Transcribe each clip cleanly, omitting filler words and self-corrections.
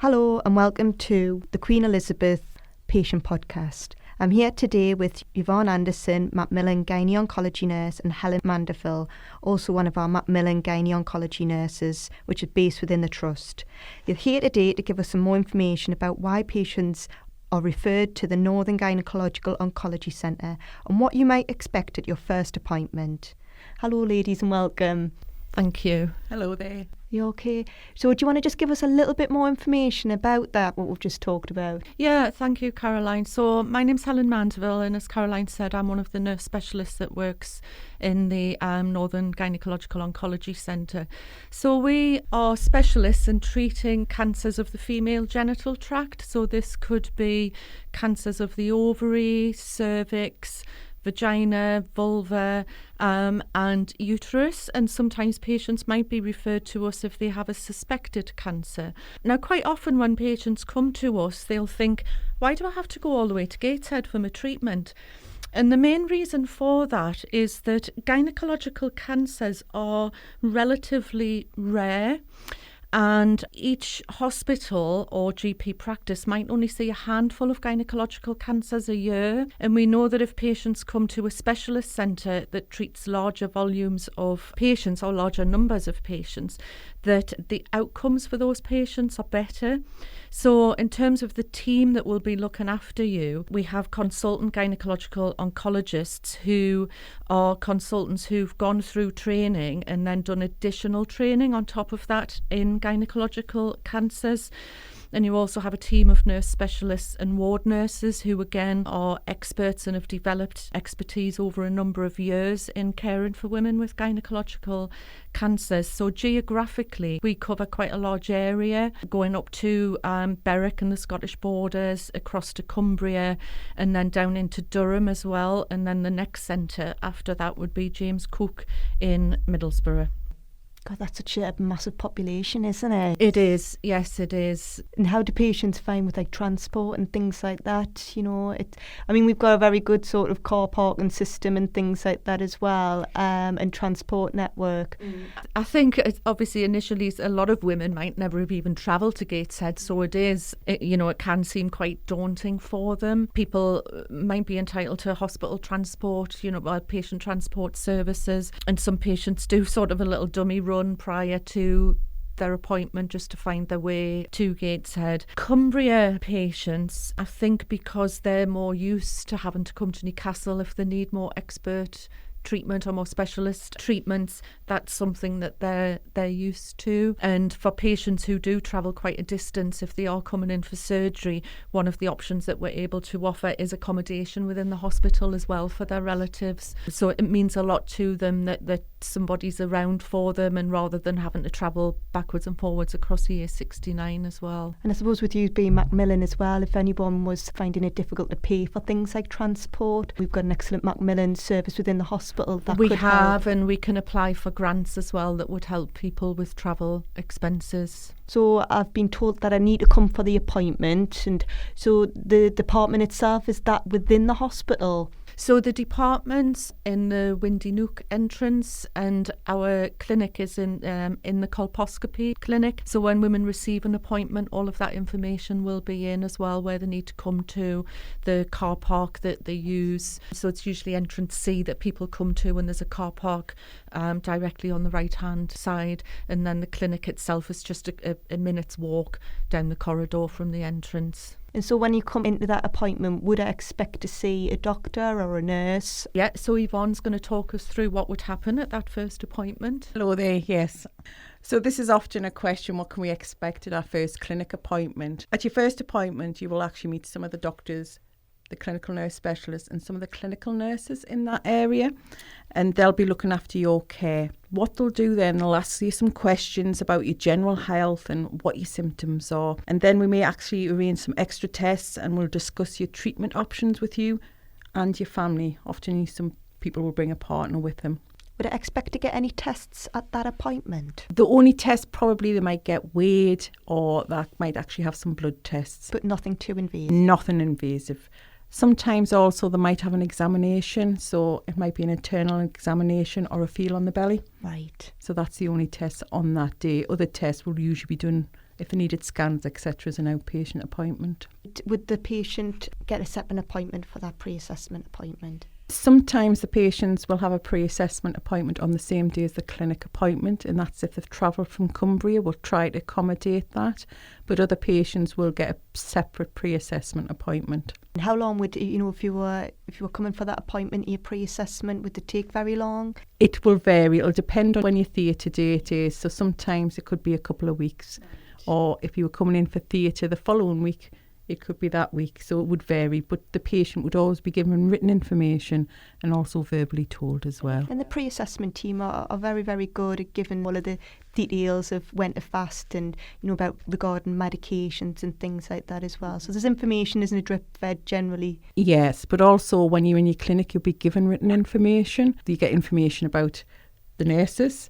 Hello and welcome to the Queen Elizabeth Patient Podcast. I'm here today with Yvonne Anderson, Macmillan Gynaeoncology nurse, and Helen Mandeville, also one of our Macmillan Gynaeoncology nurses, which is based within the Trust. You're here today to give us some more information about why patients are referred to the Northern Gynaecological Oncology Centre and what you might expect at your first appointment. Hello ladies and welcome. Thank you. Hello there. You okay? So do you want to just give us a little bit more information about that, what we've just talked about? Yeah, thank you, Caroline. So my name's Helen Mandeville, and as Caroline said, I'm one of the nurse specialists that works in the Northern Gynaecological Oncology Centre. So we are specialists in treating cancers of the female genital tract. So this could be cancers of the ovary, cervix, vagina, vulva, and uterus, and sometimes patients might be referred to us if they have a suspected cancer. Now, quite often when patients come to us, they'll think, why do I have to go all the way to Gateshead for my treatment? And the main reason for that is that gynecological cancers are relatively rare, and each hospital or GP practice might only see a handful of gynecological cancers a year. And we know that if patients come to a specialist centre that treats larger volumes of patients or larger numbers of patients, that the outcomes for those patients are better. So in terms of the team that will be looking after you, we have consultant gynecological oncologists who are consultants who've gone through training and then done additional training on top of that in gynecological cancers. And you also have a team of nurse specialists and ward nurses who, again, are experts and have developed expertise over a number of years in caring for women with gynecological cancers. So geographically, we cover quite a large area, going up to Berwick and the Scottish borders, across to Cumbria, and then down into Durham as well. And then the next centre after that would be James Cook in Middlesbrough. God, that's such a massive population, isn't it? It is, yes, it is. And how do patients find with like transport and things like that? You know, we've got a very good sort of car parking system and things like that as well, and transport network. I think obviously initially a lot of women might never have even travelled to Gateshead, so it can seem quite daunting for them. People might be entitled to hospital transport, patient transport services, and some patients do sort of a little dummy run prior to their appointment just to find their way to Gateshead. Cumbria patients, I think because they're more used to having to come to Newcastle if they need more expert treatment or more specialist treatments, that's something that they're used to. And for patients who do travel quite a distance, if they are coming in for surgery, one of the options that we're able to offer is accommodation within the hospital as well for their relatives. So it means a lot to them that somebody's around for them, and rather than having to travel backwards and forwards across the A69 as well. And I suppose with you being Macmillan as well, if anyone was finding it difficult to pay for things like transport, we've got an excellent Macmillan service within the hospital that we could have help. And we can apply for grants as well that would help people with travel expenses. So I've been told that I need to come for the appointment, and so the department itself, is that within the hospital? So the department's in the Windy Nook entrance, and our clinic is in the colposcopy clinic. So when women receive an appointment, all of that information will be in as well, where they need to come to, the car park that they use. So it's usually entrance C that people come to, and there's a car park directly on the right-hand side. And then the clinic itself is just a minute's walk down the corridor from the entrance. And so when you come into that appointment, would I expect to see a doctor or a nurse? Yeah, so Yvonne's going to talk us through what would happen at that first appointment. Hello there, yes. So this is often a question, what can we expect at our first clinic appointment? At your first appointment, you will actually meet some of the doctors, the clinical nurse specialists, and some of the clinical nurses in that area, and they'll be looking after your care. What they'll do then, they'll ask you some questions about your general health and what your symptoms are, and then we may actually arrange some extra tests, and we'll discuss your treatment options with you and your family. Often some people will bring a partner with them. Would I expect to get any tests at that appointment? The only test probably they might get weighed, or that might actually have some blood tests. But nothing too invasive? Nothing invasive. Sometimes also they might have an examination, so it might be an internal examination or a feel on the belly. Right. So that's the only test on that day. Other tests will usually be done if they needed scans, etc., as an outpatient appointment. Would the patient get a separate appointment for that pre-assessment appointment? Sometimes the patients will have a pre-assessment appointment on the same day as the clinic appointment, and that's if they've travelled from Cumbria. We'll try to accommodate that, but other patients will get a separate pre-assessment appointment. And how long would, if you were coming for that appointment, your pre-assessment, would it take very long? It will vary. It'll depend on when your theatre date is. So sometimes it could be a couple of weeks, or if you were coming in for theatre the following week, it could be that week, so it would vary, but the patient would always be given written information and also verbally told as well. And the pre-assessment team are very, very good at giving all of the details of when to fast and, about regarding medications and things like that as well. So there's information, isn't it, drip-fed generally? Yes, but also when you're in your clinic, you'll be given written information. You get information about the nurses,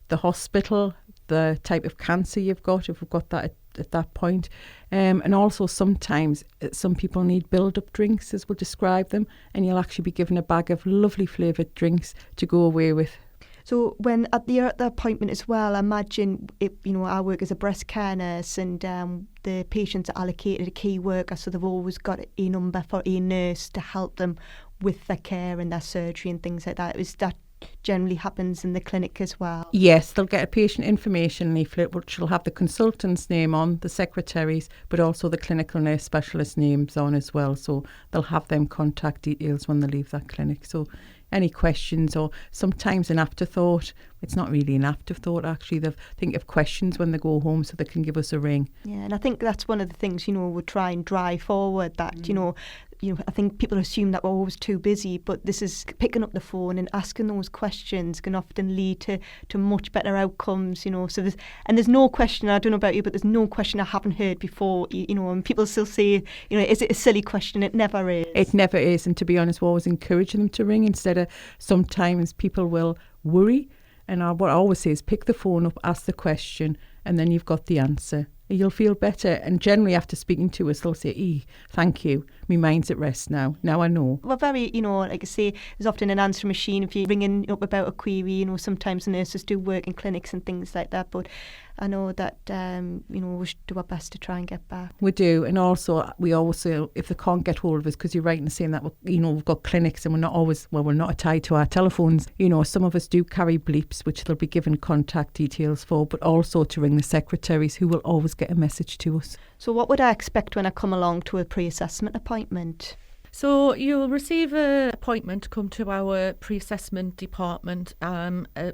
the hospital, the type of cancer you've got, if we've got that at that point. And also sometimes some people need build-up drinks, as we'll describe them, and you'll actually be given a bag of lovely flavoured drinks to go away with. So when at the appointment as well, I imagine, I work as a breast care nurse, and the patients are allocated a key worker, so they've always got a number for a nurse to help them with their care and their surgery and things like that. Is that generally happens in the clinic as well? Yes, they'll get a patient information leaflet which will have the consultant's name on, the secretaries, but also the clinical nurse specialist names on as well. So they'll have them contact details when they leave that clinic. So any questions, or sometimes an afterthought. It's not really an afterthought, actually. They think of questions when they go home, so they can give us a ring. Yeah, and I think that's one of the things, we try and drive forward that, I think people assume that we're always too busy, but this is picking up the phone and asking those questions can often lead to much better outcomes, So there's no question, I don't know about you, but there's no question I haven't heard before, and people still say, is it a silly question? It never is. It never is, and to be honest, we always encourage them to ring instead of, sometimes people will worry, and what I always say is pick the phone up, ask the question, and then you've got the answer. You'll feel better, and generally after speaking to us they'll say, thank you, my mind's at rest now I know. We're very, like I say, there's often an answer machine if you're ringing up about a query. Sometimes the nurses do work in clinics and things like that, but I know that we should do our best to try and get back. We do, and also we always say if they can't get hold of us, because you're right in saying that we've got clinics and we're not tied to our telephones. Some of us do carry bleeps which they'll be given contact details for, but also to ring the secretaries who will always get a message to us. So what would I expect when I come along to a pre-assessment appointment? So you'll receive an appointment to come to our pre-assessment department,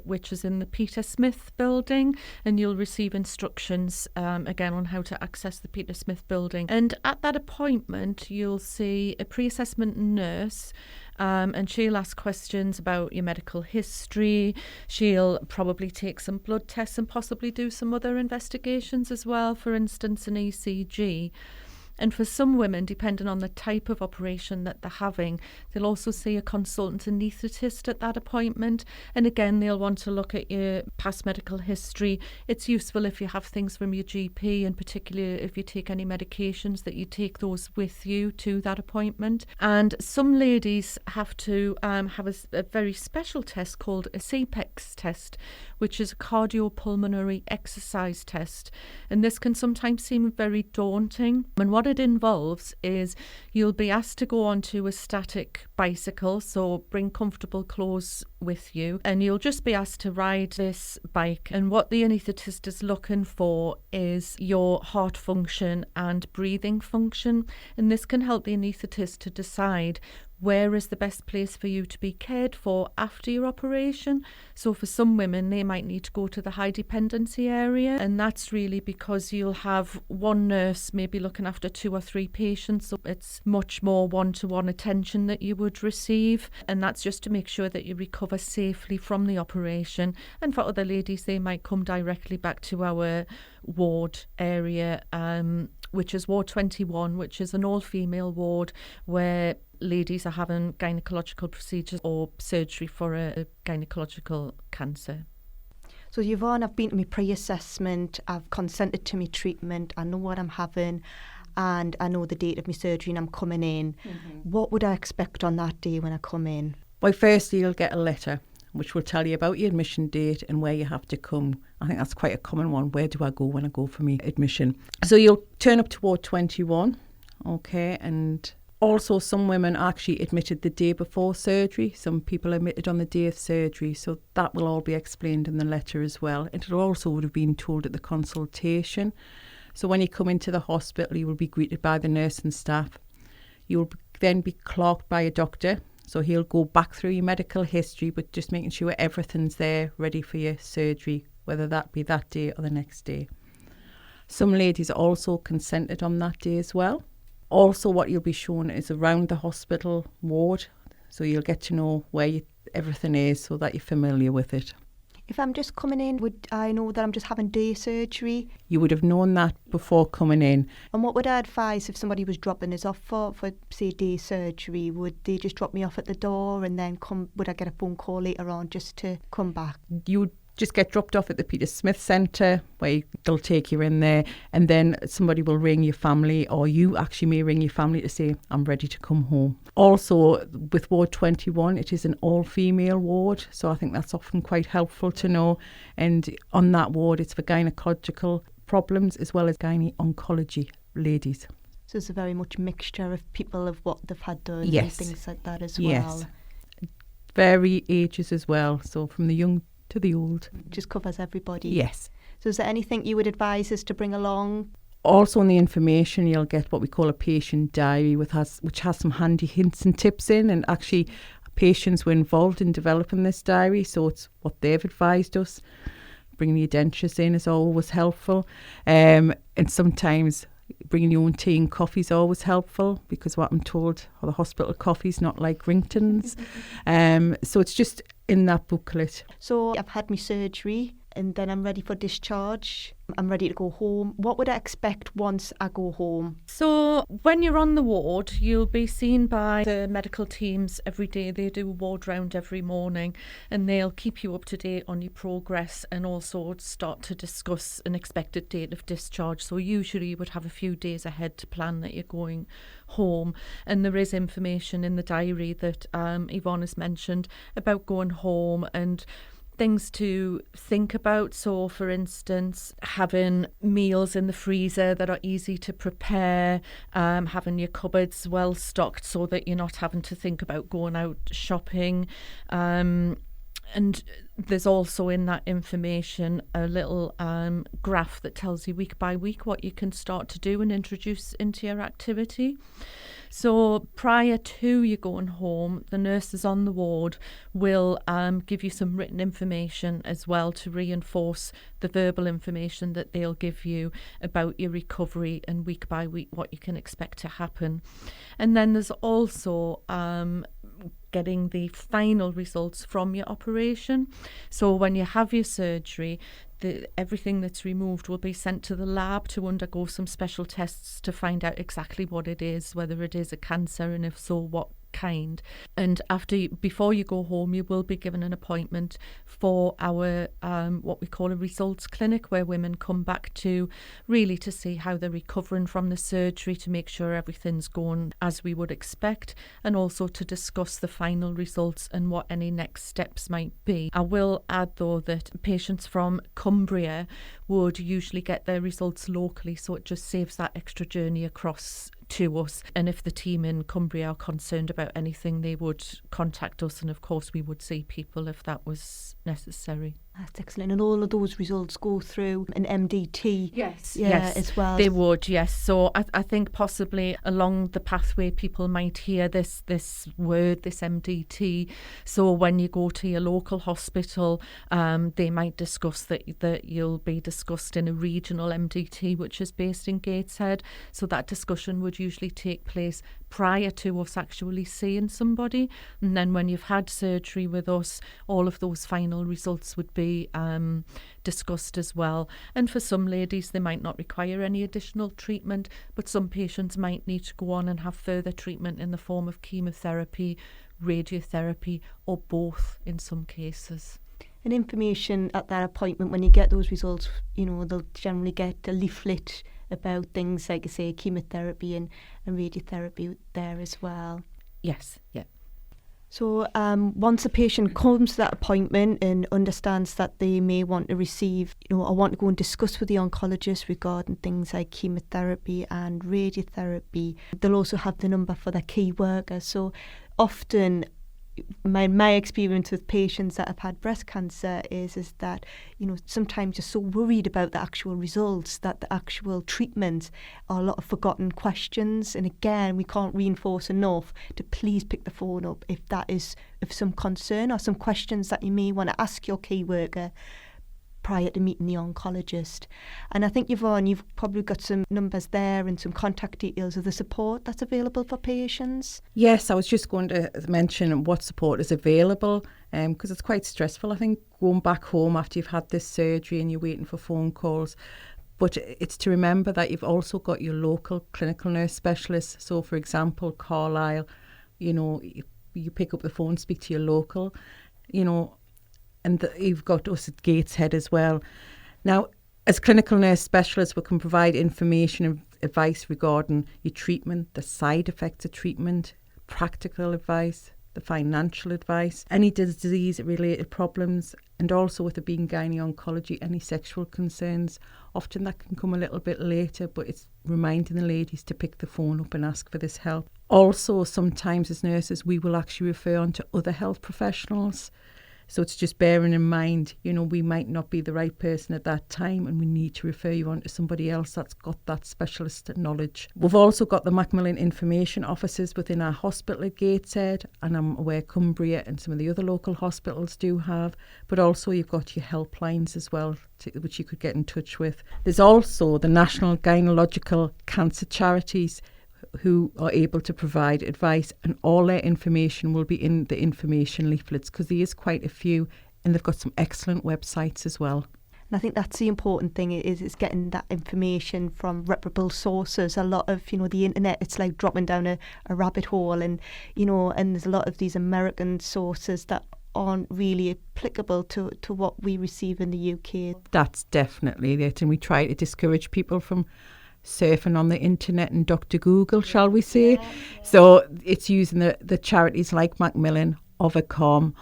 which is in the Peter Smith building, and you'll receive instructions again on how to access the Peter Smith building. And at that appointment, you'll see a pre-assessment nurse, and she'll ask questions about your medical history. She'll probably take some blood tests and possibly do some other investigations as well, for instance, an ECG. And for some women, depending on the type of operation that they're having, they'll also see a consultant anaesthetist at that appointment. And again, they'll want to look at your past medical history. It's useful if you have things from your GP, and particularly if you take any medications, that you take those with you to that appointment. And some ladies have to have a very special test called a CPEX test, which is a cardiopulmonary exercise test. And this can sometimes seem very daunting. And what it involves is you'll be asked to go onto a static bicycle, so bring comfortable clothes with you, and you'll just be asked to ride this bike. And what the anaesthetist is looking for is your heart function and breathing function, and this can help the anaesthetist to decide where is the best place for you to be cared for after your operation. So for some women, they might need to go to the high dependency area, and that's really because you'll have one nurse maybe looking after 2 or 3 patients, so it's much more one-to-one attention that you would receive, and that's just to make sure that you recover safely from the operation. And for other ladies, they might come directly back to our ward area, which is Ward 21, which is an all-female ward where ladies are having gynaecological procedures or surgery for a gynaecological cancer. So Yvonne, I've been to my pre-assessment, I've consented to my treatment, I know what I'm having, and I know the date of my surgery and I'm coming in. Mm-hmm. What would I expect on that day when I come in? Well, firstly, you'll get a letter which will tell you about your admission date and where you have to come. I think that's quite a common one. Where do I go when I go for my admission? So you'll turn up to ward 21, okay, and also some women are actually admitted the day before surgery. Some people are admitted on the day of surgery, so that will all be explained in the letter as well. It also would have been told at the consultation. So when you come into the hospital, you will be greeted by the nurse and staff. You will then be clocked by a doctor. So he'll go back through your medical history, but just making sure everything's there ready for your surgery, whether that be that day or the next day. Some ladies are also consented on that day as well. Also, what you'll be shown is around the hospital ward. So you'll get to know where everything is so that you're familiar with it. If I'm just coming in, would I know that I'm just having day surgery? You would have known that before coming in. And what would I advise if somebody was dropping us off for say, day surgery? Would they just drop me off at the door and then would I get a phone call later on just to come back? You would just get dropped off at the Peter Smith Centre where they'll take you in there, and then somebody will ring your family, or you actually may ring your family to say, I'm ready to come home. Also, with Ward 21, it is an all-female ward, so I think that's often quite helpful to know. And on that ward, it's for gynaecological problems as well as gynaeoncology ladies. So it's a very much mixture of people of what they've had done Yes. and things like that as Yes. well. Vary ages as well, so from the young to the old. Just covers everybody. Yes. So is there anything you would advise us to bring along? Also in the information, you'll get what we call a patient diary, which has some handy hints and tips in, and actually patients were involved in developing this diary, so it's what they've advised us. Bringing your dentures in is always helpful, and sometimes bringing your own tea and coffee is always helpful, because what I'm told, the hospital coffee's not like Rington's. So it's just in that booklet. So I've had my surgery and then I'm ready for discharge. I'm ready to go home. What would I expect once I go home? So when you're on the ward, you'll be seen by the medical teams every day. They do a ward round every morning, and they'll keep you up to date on your progress and also start to discuss an expected date of discharge. So usually you would have a few days ahead to plan that you're going home. And there is information in the diary that Yvonne has mentioned about going home and things to think about. So, for instance, having meals in the freezer that are easy to prepare, having your cupboards well stocked so that you're not having to think about going out shopping. And there's also in that information a little graph that tells you week by week what you can start to do and introduce into your activity. So prior to you going home, the nurses on the ward will give you some written information as well to reinforce the verbal information that they'll give you about your recovery and week by week what you can expect to happen. And then there's also getting the final results from your operation. So when you have your surgery, everything that's removed will be sent to the lab to undergo some special tests to find out exactly what it is, whether it is a cancer, and if so, what kind. And before you go home, you will be given an appointment for our what we call a results clinic, where women come back to see how they're recovering from the surgery, to make sure everything's going as we would expect, and also to discuss the final results and what any next steps might be. I will add though that patients from Cumbria would usually get their results locally, so it just saves that extra journey across to us. And if the team in Cumbria are concerned about anything, they would contact us, and of course we would see people if that was necessary. That's excellent. And all of those results go through an MDT. Yes. As well. They would, yes. So I think possibly along the pathway people might hear this word, this MDT. So when you go to your local hospital, they might discuss that you'll be discussed in a regional MDT, which is based in Gateshead. So that discussion would usually take place prior to us actually seeing somebody. And then when you've had surgery with us, all of those final results would be discussed as well. And for some ladies, they might not require any additional treatment, but some patients might need to go on and have further treatment in the form of chemotherapy, radiotherapy, or both in some cases. And information at that appointment, when you get those results, they'll generally get a leaflet about things like, I say, chemotherapy and radiotherapy there as well. Yes, yeah. So once a patient comes to that appointment and understands that they may want to receive, or want to go and discuss with the oncologist regarding things like chemotherapy and radiotherapy, they'll also have the number for their key worker. So often, my experience with patients that have had breast cancer is that, sometimes you're so worried about the actual results that the actual treatment are a lot of forgotten questions. And again, we can't reinforce enough to please pick the phone up if that is of some concern or some questions that you may want to ask your key worker prior to meeting the oncologist. And I think, Yvonne, you've probably got some numbers there and some contact details of the support that's available for patients. Yes, I was just going to mention what support is available, because it's quite stressful, I think, going back home after you've had this surgery and you're waiting for phone calls. But it's to remember that you've also got your local clinical nurse specialists. So, for example, Carlisle, you pick up the phone, speak to your local, and you've got us at Gateshead as well. Now, as clinical nurse specialists, we can provide information and advice regarding your treatment, the side effects of treatment, practical advice, the financial advice, any disease-related problems, and also with it being gynaeoncology, any sexual concerns. Often that can come a little bit later, but it's reminding the ladies to pick the phone up and ask for this help. Also, sometimes as nurses, we will actually refer on to other health professionals. So it's just bearing in mind, we might not be the right person at that time and we need to refer you on to somebody else that's got that specialist knowledge. We've also got the Macmillan information offices within our hospital at Gateshead, and I'm aware Cumbria and some of the other local hospitals do have, but also you've got your helplines as well, which you could get in touch with. There's also the National Gynaecological Cancer Charities, who are able to provide advice, and all their information will be in the information leaflets, because there is quite a few, and they've got some excellent websites as well. And I think that's the important thing is getting that information from reputable sources. A lot of, the internet, it's like dropping down a rabbit hole, and, and there's a lot of these American sources that aren't really applicable to what we receive in the UK. That's definitely it, and we try to discourage people from surfing on the internet and Dr. Google, shall we say. Yeah. So it's using the charities like Macmillan, Overcom.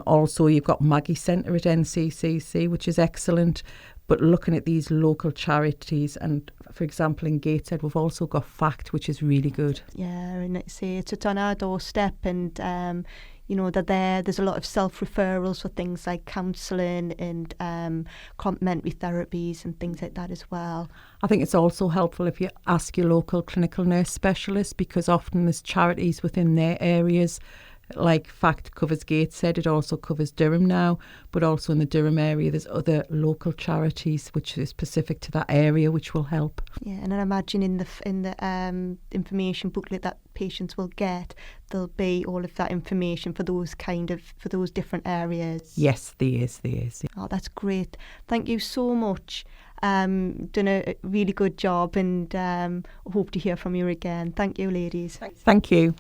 Also, you've got Maggie Centre at NCCC, which is excellent. But looking at these local charities, and for example in Gateshead, we've also got FACT, which is really good. Yeah, and it's on our doorstep, and they're there. There's a lot of self-referrals for things like counselling and complementary therapies and things like that as well. I think it's also helpful if you ask your local clinical nurse specialist, because often there's charities within their areas. Like FACT covers Gateshead, it also covers Durham now, but also in the Durham area there's other local charities which is specific to that area, which will help. Yeah, and I imagine in the information booklet that patients will get, there'll be all of that information for those different areas. Yes, there is. Yeah. Oh, that's great. Thank you so much. Done a really good job, and hope to hear from you again. Thank you, ladies. Thank you.